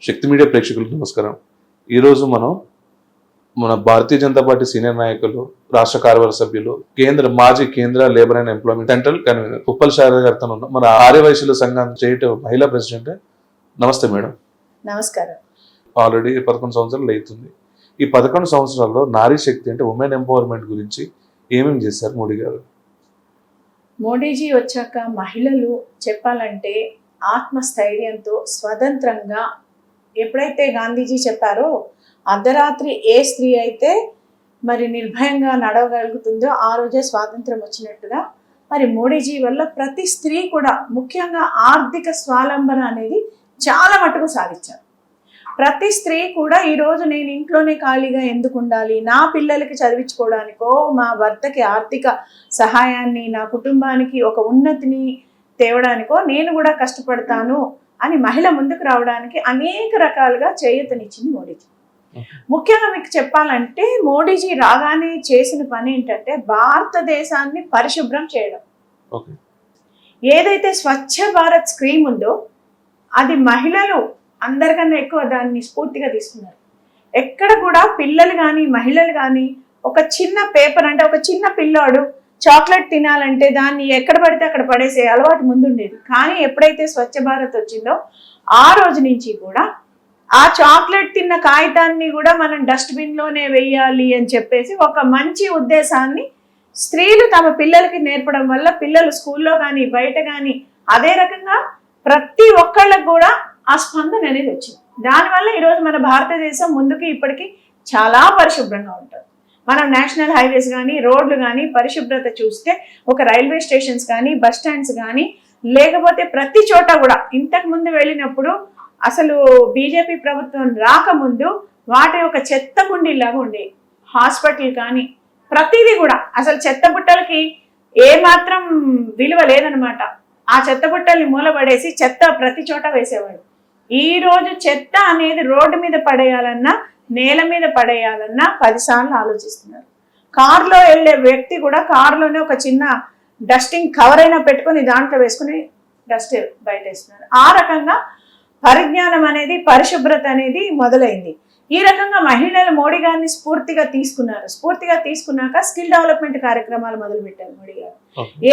శక్తి media ప్రేక్షకులకు నమస్కారం. ఈరోజు మనం మన భారతీయ జనతా పార్టీ సీనియర్ నాయకులు, రాష్ట్ర కార్యవర్గ సభ్యులు, మాజీ కేంద్ర labour and employment central convener Uppal Sharada గారితో ఉన్నాం. మన ఆర్యవైశ్యుల సంఘం స్టేట్ మహిళా ప్రెసిడెంట్. నమస్తే మేడం. నమస్కారం. ఆల్రెడీ 11 సంవత్సరాలు అవుతుంది. ఈ 11 సంవత్సరాల్లో నారీ శక్తి అంటే ఉమెన్ ఎంపవర్మెంట్ గురించి ఏమేమి చేశారు మోడీ గారు? మోడీజీ వచ్చాక మహిళలు చెప్పాలంటే ఆత్మస్థైర్యంతో స్వతంత్రంగా, ఎప్పుడైతే గాంధీజీ చెప్పారో అర్ధరాత్రి ఏ స్త్రీ అయితే మరి నిర్భయంగా నడవగలుగుతుందో ఆ రోజే స్వాతంత్రం వచ్చినట్టుగా, మరి మోడీజీ వల్ల ప్రతి స్త్రీ కూడా ముఖ్యంగా ఆర్థిక స్వావలంబన అనేది చాలా మటుకు సాధించారు. ప్రతి స్త్రీ కూడా ఈరోజు నేను ఇంట్లోనే ఖాళీగా ఎందుకు ఉండాలి, నా పిల్లలకి చదివించుకోవడానికో, మా భర్తకి ఆర్థిక సహాయాన్ని, నా కుటుంబానికి ఒక ఉన్నతిని తేవడానికో నేను కూడా కష్టపడతాను అని మహిళ ముందుకు రావడానికి అనేక రకాలుగా చేయూతనిచ్చింది మోడీజీ. ముఖ్యంగా మీకు చెప్పాలంటే మోడీజీ రాగానే చేసిన పని ఏంటంటే భారతదేశాన్ని పరిశుభ్రం చేయడం. ఏదైతే స్వచ్ఛ భారత్ స్కీమ్ ఉందో అది మహిళలు అందరికన్నా ఎక్కువ దాన్ని స్ఫూర్తిగా తీసుకున్నారు. ఎక్కడ కూడా పిల్లలు కానీ మహిళలు కానీ ఒక చిన్న పేపర్ అంటే ఒక చిన్న పిల్లాడు చాక్లెట్ తినాలంటే దాన్ని ఎక్కడ పడితే అక్కడ పడేసే అలవాటు ముందుండేది. కానీ ఎప్పుడైతే స్వచ్ఛ భారత్ వచ్చిందో ఆ రోజు నుంచి కూడా ఆ చాక్లెట్ తిన్న కాగితాన్ని కూడా మనం డస్ట్బిన్లోనే వేయాలి అని చెప్పేసి ఒక మంచి ఉద్దేశాన్ని స్త్రీలు తమ పిల్లలకి నేర్పడం వల్ల పిల్లలు స్కూల్లో కానీ బయట కానీ అదే రకంగా ప్రతి ఒక్కళ్ళకు కూడా ఆ స్పందన అనేది వచ్చింది. దానివల్ల ఈరోజు మన భారతదేశం ముందుకి ఇప్పటికీ చాలా పరిశుభ్రంగా ఉంటుంది. మనం నేషనల్ హైవేస్ కానీ రోడ్లు కానీ పరిశుభ్రత చూస్తే ఒక రైల్వే స్టేషన్స్ కానీ బస్ స్టాండ్స్ కానీ లేకపోతే ప్రతి చోట కూడా ఇంతకు ముందు వెళ్ళినప్పుడు అసలు బీజేపీ ప్రభుత్వం రాకముందు వాటి ఒక చెత్త కుండీలాగా ఉండేవి. హాస్పిటల్ కానీ ప్రతిదీ కూడా అసలు చెత్త బుట్టలకి ఏమాత్రం విలువ లేదనమాట. ఆ చెత్త బుట్టల్ని మూలపడేసి చెత్త ప్రతి చోట వేసేవాడు. ఈ రోజు చెత్త అనేది రోడ్డు మీద పడేయాలన్నా నేల మీద పడేయాలన్నా 10 సార్లు ఆలోచిస్తున్నారు. కారులో వెళ్ళే వ్యక్తి కూడా కారులోనే ఒక చిన్న డస్టింగ్ కవర్ అయినా పెట్టుకుని దాంట్లో వేసుకుని డస్ట్ బయట వేస్తున్నారు. ఆ రకంగా పరిజ్ఞానం అనేది పరిశుభ్రత అనేది మొదలైంది. ఈ రకంగా మహిళలు మోడీ గారిని స్ఫూర్తిగా తీసుకున్నారు. స్ఫూర్తిగా తీసుకున్నాక స్కిల్ డెవలప్మెంట్ కార్యక్రమాలు మొదలుపెట్టారు మోడీ గారు.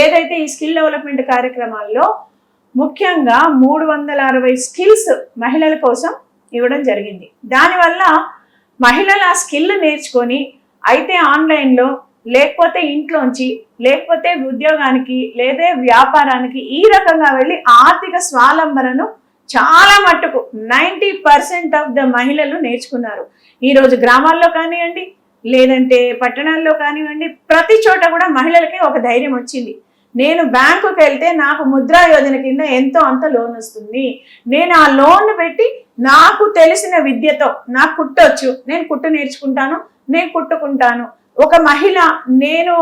ఏదైతే ఈ స్కిల్ డెవలప్మెంట్ కార్యక్రమాల్లో ముఖ్యంగా 360 స్కిల్స్ మహిళల కోసం ఇవ్వడం జరిగింది. దానివల్ల మహిళలు ఆ స్కిల్ నేర్చుకొని అయితే ఆన్లైన్లో లేకపోతే ఇంట్లోంచి లేకపోతే ఉద్యోగానికి లేదా వ్యాపారానికి ఈ రకంగా వెళ్ళి ఆర్థిక స్వావలంబనను చాలా మట్టుకు 90% ఆఫ్ ద మహిళలు నేర్చుకున్నారు. ఈరోజు గ్రామాల్లో కానివ్వండి లేదంటే పట్టణాల్లో కానివ్వండి ప్రతి చోట కూడా మహిళలకి ఒక ధైర్యం వచ్చింది. నేను బ్యాంకుకి వెళ్తే నాకు ముద్రా యోజన కింద ఎంతో అంత లోన్ వస్తుంది, నేను ఆ లోన్ పెట్టి నాకు తెలిసిన విద్యతో నాకు కుట్టొచ్చు, నేను కుట్టు నేర్చుకుంటాను, నేను కుట్టుకుంటాను. ఒక మహిళ నేను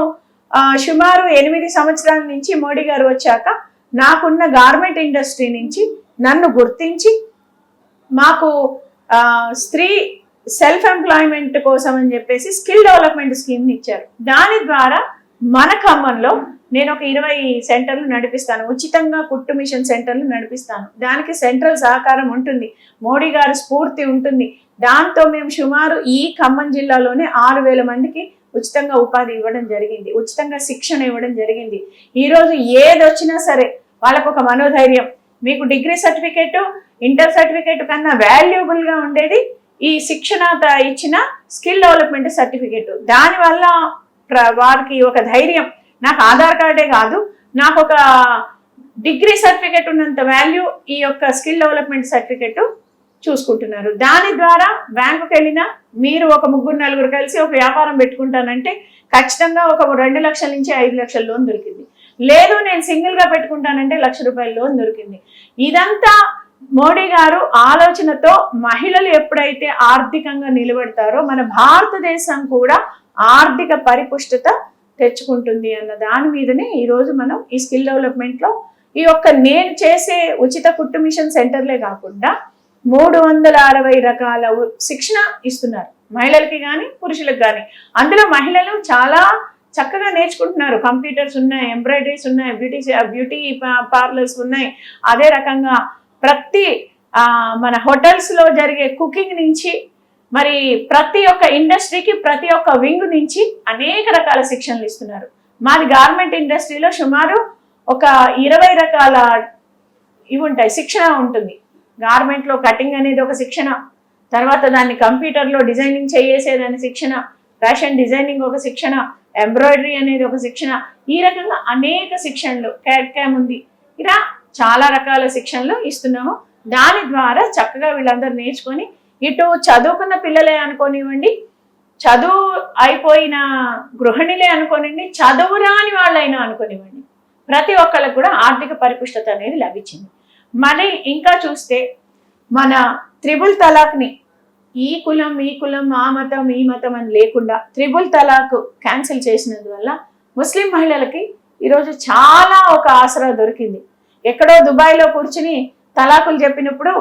సుమారు 8 సంవత్సరాల నుంచి మోడీ గారు వచ్చాక నాకున్న గార్మెంట్ ఇండస్ట్రీ నుంచి నన్ను గుర్తించి మాకు స్త్రీ సెల్ఫ్ ఎంప్లాయ్మెంట్ కోసం అని చెప్పేసి స్కిల్ డెవలప్మెంట్ స్కీమ్ని ఇచ్చారు. దాని ద్వారా మన ఖమ్మంలో నేను ఒక 20 సెంటర్లు నడిపిస్తాను, ఉచితంగా కుట్టు మిషన్ సెంటర్లు నడిపిస్తాను. దానికి సెంట్రల్ సహకారం ఉంటుంది, మోడీ గారి స్ఫూర్తి ఉంటుంది. దాంతో మేము సుమారు ఈ ఖమ్మం జిల్లాలోనే 6,000 మందికి ఉచితంగా ఉపాధి ఇవ్వడం జరిగింది, ఉచితంగా శిక్షణ ఇవ్వడం జరిగింది. ఈరోజు ఏది వచ్చినా సరే వాళ్ళకు ఒక మనోధైర్యం. మీకు డిగ్రీ సర్టిఫికేట్ ఇంటర్ సర్టిఫికేట్ కన్నా వాల్యుబుల్గా ఉండేది ఈ శిక్షణ ఇచ్చిన స్కిల్ డెవలప్మెంట్ సర్టిఫికేట్. దానివల్ల వారికి ఒక ధైర్యం, నాకు ఆధార్ కార్డే కాదు నాకు ఒక డిగ్రీ సర్టిఫికేట్ ఉన్నంత వాల్యూ ఈ యొక్క స్కిల్ డెవలప్మెంట్ సర్టిఫికేట్ చూసుకుంటున్నారు. దాని ద్వారా బ్యాంకుకి వెళ్ళినా మీరు ఒక 3-4 కలిసి ఒక వ్యాపారం పెట్టుకుంటానంటే ఖచ్చితంగా ఒక 2 లక్షల నుంచి 5 లక్షల లోన్ దొరికింది. లేదు నేను సింగిల్గా పెట్టుకుంటానంటే ₹1,00,000 లోన్ దొరికింది. ఇదంతా మోడీ గారు ఆలోచనతో మహిళలు ఎప్పుడైతే ఆర్థికంగా నిలబడతారో మన భారతదేశం కూడా ఆర్థిక పరిపుష్టత తెచ్చుకుంటుంది అన్న దాని మీదనే ఈరోజు మనం ఈ స్కిల్ డెవలప్మెంట్లో ఈ యొక్క నేను చేసే ఉచిత కుట్టు మిషన్ సెంటర్లే కాకుండా 360 రకాల శిక్షణ ఇస్తున్నారు మహిళలకి కానీ పురుషులకు కానీ. అందులో మహిళలు చాలా చక్కగా నేర్చుకుంటున్నారు. కంప్యూటర్స్ ఉన్నాయి, ఎంబ్రాయిడరీస్ ఉన్నాయి, బ్యూటీ పార్లర్స్ ఉన్నాయి. అదే రకంగా ప్రతి మన హోటల్స్లో జరిగే కుకింగ్ నుంచి మరి ప్రతి ఒక్క ఇండస్ట్రీకి ప్రతి ఒక్క వింగ్ నుంచి అనేక రకాల శిక్షణలు ఇస్తున్నారు. మాది గార్మెంట్ ఇండస్ట్రీలో సుమారు ఒక 20 రకాల ఇవి ఉంటాయి, శిక్షణ ఉంటుంది. గార్మెంట్లో కటింగ్ అనేది ఒక శిక్షణ, తర్వాత దాన్ని కంప్యూటర్లో డిజైనింగ్ చేసేదాని శిక్షణ, ఫ్యాషన్ డిజైనింగ్ ఒక శిక్షణ, ఎంబ్రాయిడరీ అనేది ఒక శిక్షణ, ఈ రకంగా అనేక శిక్షణలు, క్యామ్ ఉంది, ఇలా చాలా రకాల శిక్షణలు ఇస్తున్నాము. దాని ద్వారా చక్కగా వీళ్ళందరూ నేర్చుకొని ఇటు చదువుకున్న పిల్లలే అనుకోనివ్వండి, చదువు అయిపోయిన గృహిణులే అనుకోనివ్వండి, చదువు రాని వాళ్ళైనా అనుకోనివ్వండి, ప్రతి ఒక్కళ్ళకు కూడా ఆర్థిక పరిపుష్టత అనేది లభించింది. మరి ఇంకా చూస్తే మన త్రిబుల్ తలాక్ని ఈ కులం ఈ కులం ఆ మతం ఈ మతం అని లేకుండా త్రిబుల్ తలాక్ క్యాన్సిల్ చేసినందువల్ల ముస్లిం మహిళలకి ఈరోజు చాలా ఒక ఆసరా దొరికింది. ఎక్కడో దుబాయ్లో కూర్చుని తలాకులు చెప్పినప్పుడు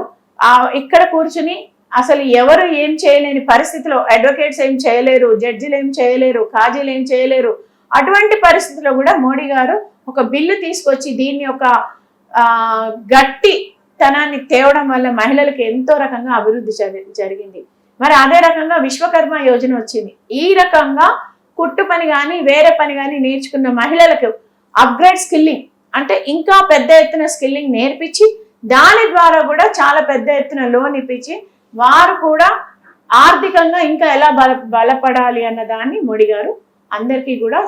ఇక్కడ కూర్చుని అసలు ఎవరు ఏం చేయలేని పరిస్థితిలో, అడ్వకేట్స్ ఏం చేయలేరు, జడ్జిలు ఏం చేయలేరు, కాజీలు ఏం చేయలేరు, అటువంటి పరిస్థితిలో కూడా మోడీ గారు ఒక బిల్లు తీసుకొచ్చి దీన్ని ఒక గట్టి తనాన్ని తేవడం వల్ల మహిళలకు ఎంతో రకంగా అభివృద్ధి జరిగింది. మరి అదే రకంగా విశ్వకర్మ యోజన వచ్చింది. ఈ రకంగా కుట్టు పని కానీ వేరే పని కానీ నేర్చుకున్న మహిళలకు అప్గ్రేడ్ స్కిల్లింగ్ అంటే ఇంకా పెద్ద ఎత్తున స్కిల్లింగ్ నేర్పించి దాని ద్వారా కూడా చాలా పెద్ద ఎత్తున లోన్ ఇప్పించి వారు కూడా ఆర్థికంగా ఇంకా ఎలా బలపడాలి అన్న దాన్ని మోడీ గారు అందరికీ కూడా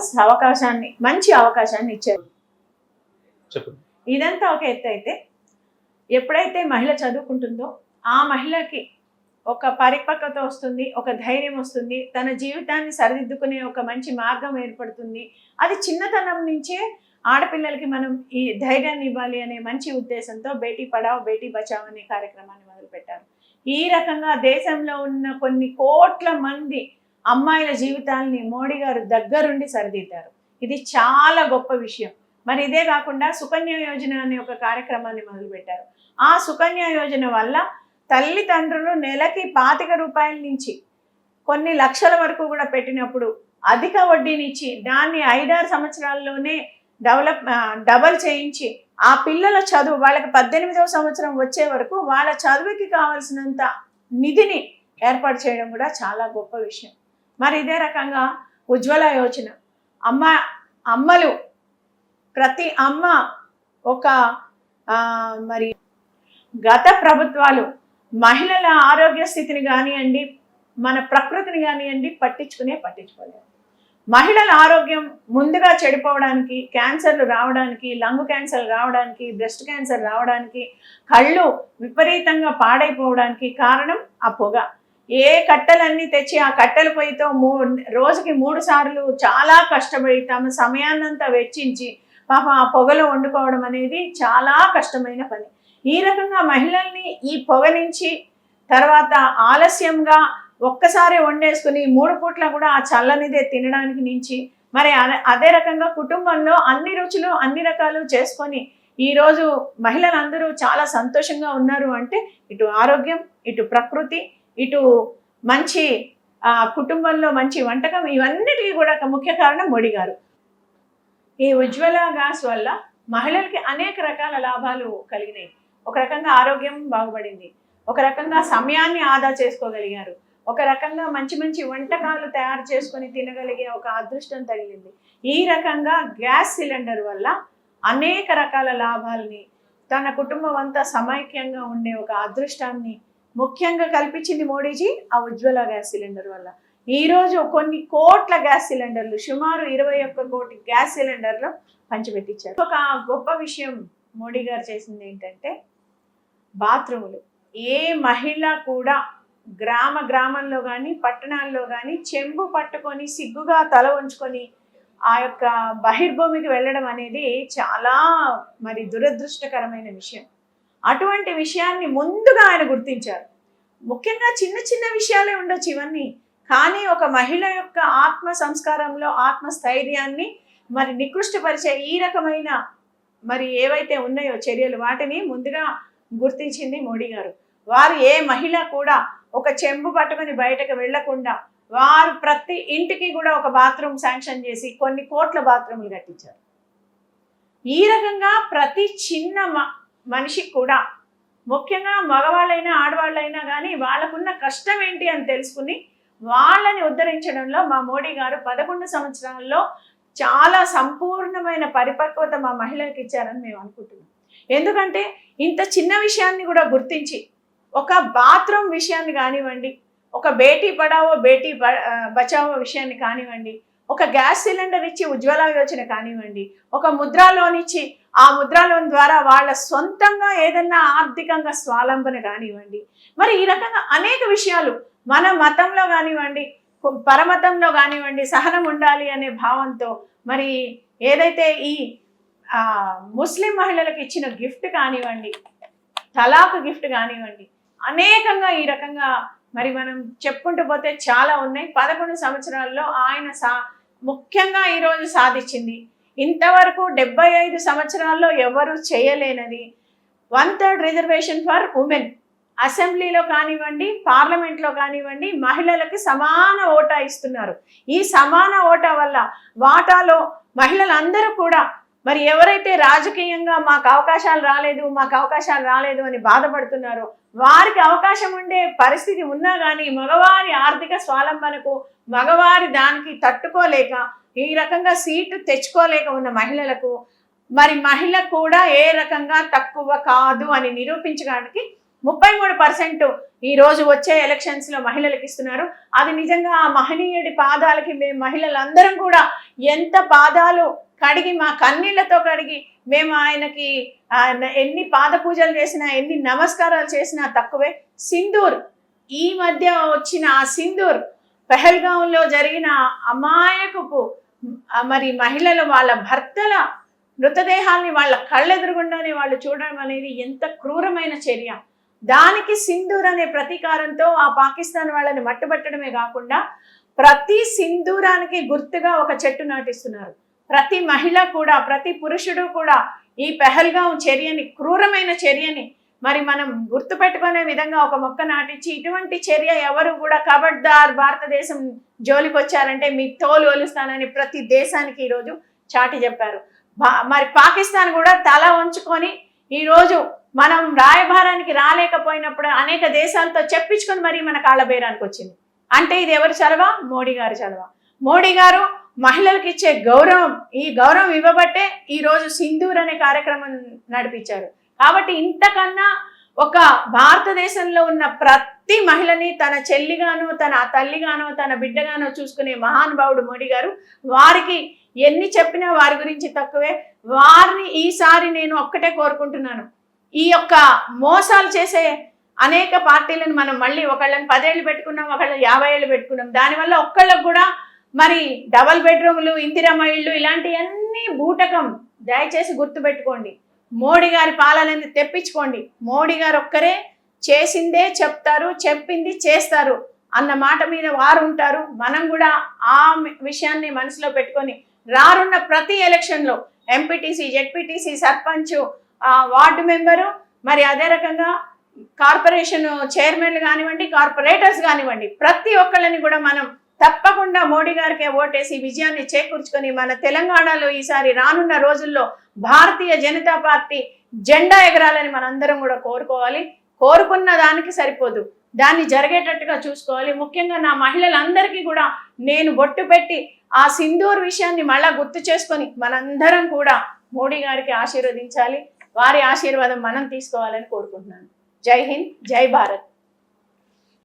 మంచి అవకాశాన్ని ఇచ్చారు. ఇదంతా ఒక ఎత్తు అయితే, ఎప్పుడైతే మహిళ చదువుకుంటుందో ఆ మహిళకి ఒక పరిపక్వత వస్తుంది, ఒక ధైర్యం వస్తుంది, తన జీవితాన్ని సరిదిద్దుకునే ఒక మంచి మార్గం ఏర్పడుతుంది. అది చిన్నతనం నుంచే ఆడపిల్లలకి మనం ఈ ధైర్యాన్ని ఇవ్వాలి అనే మంచి ఉద్దేశంతో బేటీ పడావ్ బేటీ బచావ్ అనే కార్యక్రమాన్ని మొదలుపెట్టారు. ఈ రకంగా దేశంలో ఉన్న కొన్ని కోట్ల మంది అమ్మాయిల జీవితాలని మోడీ గారు దగ్గరుండి సరిదిద్దారు. ఇది చాలా గొప్ప విషయం. మరి ఇదే కాకుండా సుకన్య యోజన అనే ఒక కార్యక్రమాన్ని మొదలుపెట్టారు. ఆ సుకన్య యోజన వల్ల తల్లిదండ్రులు నెలకి 25 రూపాయల నుంచి కొన్ని లక్షల వరకు కూడా పెట్టినప్పుడు అధిక వడ్డీనిచ్చి దాన్ని 5-6 సంవత్సరాల్లోనే డబల్ చేయించి ఆ పిల్లల చదువు వాళ్ళకి 18వ సంవత్సరం వచ్చే వరకు వాళ్ళ చదువుకి కావాల్సినంత నిధిని ఏర్పాటు చేయడం కూడా చాలా గొప్ప విషయం. మరి ఇదే రకంగా ఉజ్వల యోజన, అమ్మలు ప్రతి అమ్మ ఒక మరి గత ప్రభుత్వాలు మహిళల ఆరోగ్య స్థితిని కానివ్వండి, మన ప్రకృతిని కానివ్వండి పట్టించుకోలేదు. మహిళల ఆరోగ్యం ముందుగా చెడిపోవడానికి, క్యాన్సర్లు రావడానికి, లంగ్ క్యాన్సర్ రావడానికి, బ్రెస్ట్ క్యాన్సర్ రావడానికి, కళ్ళు విపరీతంగా పాడైపోవడానికి కారణం ఆ పొగ. ఏ కట్టెలన్నీ తెచ్చి ఆ కట్టెల పొయ్యితో రోజుకి 3 సార్లు చాలా కష్టపడి తమ సమయాన్నంతా వెచ్చించి పాపం ఆ పొగలో వండుకోవడం అనేది చాలా కష్టమైన పని. ఈ రకంగా మహిళల్ని ఈ పొగ నుంచి, తర్వాత ఆలస్యంగా ఒక్కసారి వండేసుకుని 3 పూట్ల కూడా ఆ చల్లనిదే తినడానికి నుంచి, మరి అదే రకంగా కుటుంబంలో అన్ని రుచులు అన్ని రకాలు చేసుకొని ఈరోజు మహిళలందరూ చాలా సంతోషంగా ఉన్నారు అంటే ఇటు ఆరోగ్యం, ఇటు ప్రకృతి, ఇటు మంచి కుటుంబంలో మంచి వంటకం, ఇవన్నిటికీ కూడా ముఖ్య కారణం మోడీ గారు. ఈ ఉజ్వల గ్యాస్ వల్ల మహిళలకి అనేక రకాల లాభాలు కలిగినాయి. ఒక రకంగా ఆరోగ్యం బాగుపడింది, ఒక రకంగా సమయాన్ని ఆదా చేసుకోగలిగారు, ఒక రకంగా మంచి మంచి వంటకాలు తయారు చేసుకొని తినగలిగే ఒక అదృష్టం తగిలింది. ఈ రకంగా గ్యాస్ సిలిండర్ వల్ల అనేక రకాల లాభాలని, తన కుటుంబం అంతా సమైక్యంగా ఉండే ఒక అదృష్టాన్ని ముఖ్యంగా కల్పించింది మోడీజీ ఆ ఉజ్వల గ్యాస్ సిలిండర్ వల్ల. ఈరోజు కొన్ని కోట్ల గ్యాస్ సిలిండర్లు, సుమారు 21 కోటి గ్యాస్ సిలిండర్లు పంచిపెట్టించారు. ఒక గొప్ప విషయం మోడీ గారు చేసింది ఏంటంటే బాత్రూములు. ఏ మహిళ కూడా గ్రామంలో కానీ పట్టణాల్లో కానీ చెంబు పట్టుకొని సిగ్గుగా తల వంచుకొని ఆ యొక్క బహిర్భూమికి వెళ్ళడం అనేది చాలా మరి దురదృష్టకరమైన విషయం. అటువంటి విషయాన్ని ముందుగా ఆయన గుర్తించారు. ముఖ్యంగా చిన్న చిన్న విషయాలే ఉండొచ్చు ఇవన్నీ, కానీ ఒక మహిళ యొక్క ఆత్మ సంస్కారంలో ఆత్మస్థైర్యాన్ని మరి నికృష్టపరిచే ఈ రకమైన మరి ఏవైతే ఉన్నాయో చర్యలు, వాటిని ముందుగా గుర్తించింది మోడీ గారు. వారు ఏ మహిళ కూడా ఒక చెంబు పట్టుకొని బయటకు వెళ్లకుండా వారు ప్రతి ఇంటికి కూడా ఒక బాత్రూమ్ శాంక్షన్ చేసి కొన్ని కోట్ల బాత్రూములు కట్టించారు. ఈ రకంగా ప్రతి చిన్న మనిషికి కూడా ముఖ్యంగా మగవాళ్ళైనా ఆడవాళ్ళైనా కానీ వాళ్ళకున్న కష్టం ఏంటి అని తెలుసుకుని వాళ్ళని ఉద్ధరించడంలో మా మోడీ గారు 11 సంవత్సరాల్లో చాలా సంపూర్ణమైన పరిపక్వత మా మహిళలకు ఇచ్చారని మేము అనుకుంటున్నాం. ఎందుకంటే ఇంత చిన్న విషయాన్ని కూడా గుర్తించి ఒక బాత్రూమ్ విషయాన్ని కానివ్వండి, ఒక బేటీ పడావో బేటీ బచావో విషయాన్ని కానివ్వండి, ఒక గ్యాస్ సిలిండర్ ఇచ్చి ఉజ్వల యోజన కానివ్వండి, ఒక ముద్రా లోన్ ఇచ్చి ఆ ముద్రా లోన్ ద్వారా వాళ్ళ సొంతంగా ఏదన్నా ఆర్థికంగా స్వావలంబన కానివ్వండి, మరి ఈ రకంగా అనేక విషయాలు మన మతంలో కానివ్వండి, పరమతంలో కానివ్వండి సహనం ఉండాలి అనే భావంతో మరి ఏదైతే ఈ ముస్లిం మహిళలకు ఇచ్చిన గిఫ్ట్ కానివ్వండి, తలాక్ గిఫ్ట్ కానివ్వండి, అనేకంగా ఈ రకంగా మరి మనం చెప్పుకుంటూ పోతే చాలా ఉన్నాయి. 11 సంవత్సరాల్లో ఆయన ముఖ్యంగా ఈరోజు సాధించింది ఇంతవరకు 75 సంవత్సరాల్లో ఎవరు చేయలేనది 1/3 రిజర్వేషన్ ఫర్ ఉమెన్. అసెంబ్లీలో కానివ్వండి, పార్లమెంట్లో కానివ్వండి మహిళలకి సమాన ఓటా ఇస్తున్నారు. ఈ సమాన ఓటా వల్ల వాటాలో మహిళలందరూ కూడా మరి ఎవరైతే రాజకీయంగా మాకు అవకాశాలు రాలేదు అని బాధపడుతున్నారో వారికి అవకాశం ఉండే పరిస్థితి ఉన్నా కానీ మగవారి ఆర్థిక స్వావలంబనకు మగవారి దానికి తట్టుకోలేక ఈ రకంగా సీటు తెచ్చుకోలేక ఉన్న మహిళలకు మరి మహిళ కూడా ఏ రకంగా తక్కువ కాదు అని నిరూపించడానికి 33% ఈ రోజు వచ్చే ఎలక్షన్స్ లో మహిళలకు ఇస్తున్నారు. అది నిజంగా ఆ మహనీయుడి పాదాలకి మేము మహిళలందరం కూడా ఎంత పాదాలు కడిగి మా కన్నీళ్లతో కడిగి మేము ఆయనకి ఎన్ని పాద పూజలు చేసినా ఎన్ని నమస్కారాలు చేసినా తక్కువే. సింధూర్ ఈ మధ్య వచ్చిన ఆ సింధూర్ పెహల్గాంలో జరిగిన అమాయకపు మరి మహిళలు వాళ్ళ భర్తల మృతదేహాల్ని వాళ్ళ కళ్ళెదురుగుండానే వాళ్ళు చూడడం అనేది ఎంత క్రూరమైన చర్య. దానికి సింధూర్ అనే ప్రతీకారంతో ఆ పాకిస్తాన్ వాళ్ళని మట్టుబట్టడమే కాకుండా ప్రతి సింధూరానికి గుర్తుగా ఒక చెట్టు నాటిస్తున్నారు. ప్రతి మహిళ కూడా ప్రతి పురుషుడు కూడా ఈ పెహల్గాం చర్యని క్రూరమైన చర్యని మరి మనం గుర్తుపెట్టుకునే విధంగా ఒక మొక్క నాటించి ఇటువంటి చర్య ఎవరు కూడా కబడ్దార్ భారతదేశం జోలికి వచ్చారంటే మీ తోలు ఒలుస్తానని ప్రతి దేశానికి ఈరోజు చాటి చెప్పారు. మరి పాకిస్తాన్ కూడా తల వంచుకొని ఈరోజు మనం రాయబారానికి రాలేకపోయినప్పుడు అనేక దేశాలతో చెప్పించుకొని మరి మన కాళ్ళబేరానికి వచ్చింది. అంటే ఇది ఎవరి చలవ? మోడీ గారి చలవ. మోడీ గారు మహిళలకు ఇచ్చే గౌరవం, ఈ గౌరవం ఇవ్వబట్టే ఈరోజు సింధూర్ అనే కార్యక్రమం నడిపించారు. కాబట్టి ఇంతకన్నా ఒక భారతదేశంలో ఉన్న ప్రతి మహిళని తన చెల్లిగానో తన తల్లిగానో తన బిడ్డగానో చూసుకునే మహానుభావుడు మోడీ గారు. వారికి ఎన్ని చెప్పినా వారి గురించి తక్కువే. వారిని ఈసారి నేను ఒక్కటే కోరుకుంటున్నాను, ఈ యొక్క మోసాలు చేసే అనేక పార్టీలను మనం మళ్ళీ ఒకళ్ళని 10 ఏళ్ళు పెట్టుకున్నాం, ఒకళ్ళని 50 ఏళ్ళు పెట్టుకున్నాం. దానివల్ల ఒక్కళ్ళకు కూడా మరి డబల్ బెడ్రూమ్లు, ఇందిరమ్మ ఇళ్ళు ఇలాంటివన్నీ బూటకం. దయచేసి గుర్తుపెట్టుకోండి, మోడీ గారి పాలనని తెప్పించుకోండి. మోడీ గారు ఒక్కరే చేసిందే చెప్తారు, చెప్పింది చేస్తారు అన్న మాట మీద వారు ఉంటారు. మనం కూడా ఆ విషయాన్ని మనసులో పెట్టుకొని రానున్న ప్రతి ఎలక్షన్లో MPTC, ZPTC, sarpanch, ward member, మరి అదే రకంగా కార్పొరేషన్ చైర్మన్లు కానివ్వండి, కార్పొరేటర్స్ కానివ్వండి, ప్రతి ఒక్కళ్ళని కూడా మనం తప్పకుండా మోడీ గారికి ఓటేసి విజయాన్ని చేకూర్చుకొని మన తెలంగాణలో ఈసారి రానున్న రోజుల్లో భారతీయ జనతా పార్టీ జెండా ఎగరాలని మనందరం కూడా కోరుకోవాలి. కోరుకున్న దానికి సరిపోదు, దాన్ని జరిగేటట్టుగా చూసుకోవాలి. ముఖ్యంగా నా మహిళలందరికీ కూడా నేను బొట్టు పెట్టి ఆ సింధూర్ విషయాన్ని మళ్ళా గుర్తు చేసుకొని మనందరం కూడా మోడీ గారికి ఆశీర్వదించాలి. వారి ఆశీర్వాదం మనం తీసుకోవాలని కోరుకుంటున్నాను. జై హింద్, జై భారత్.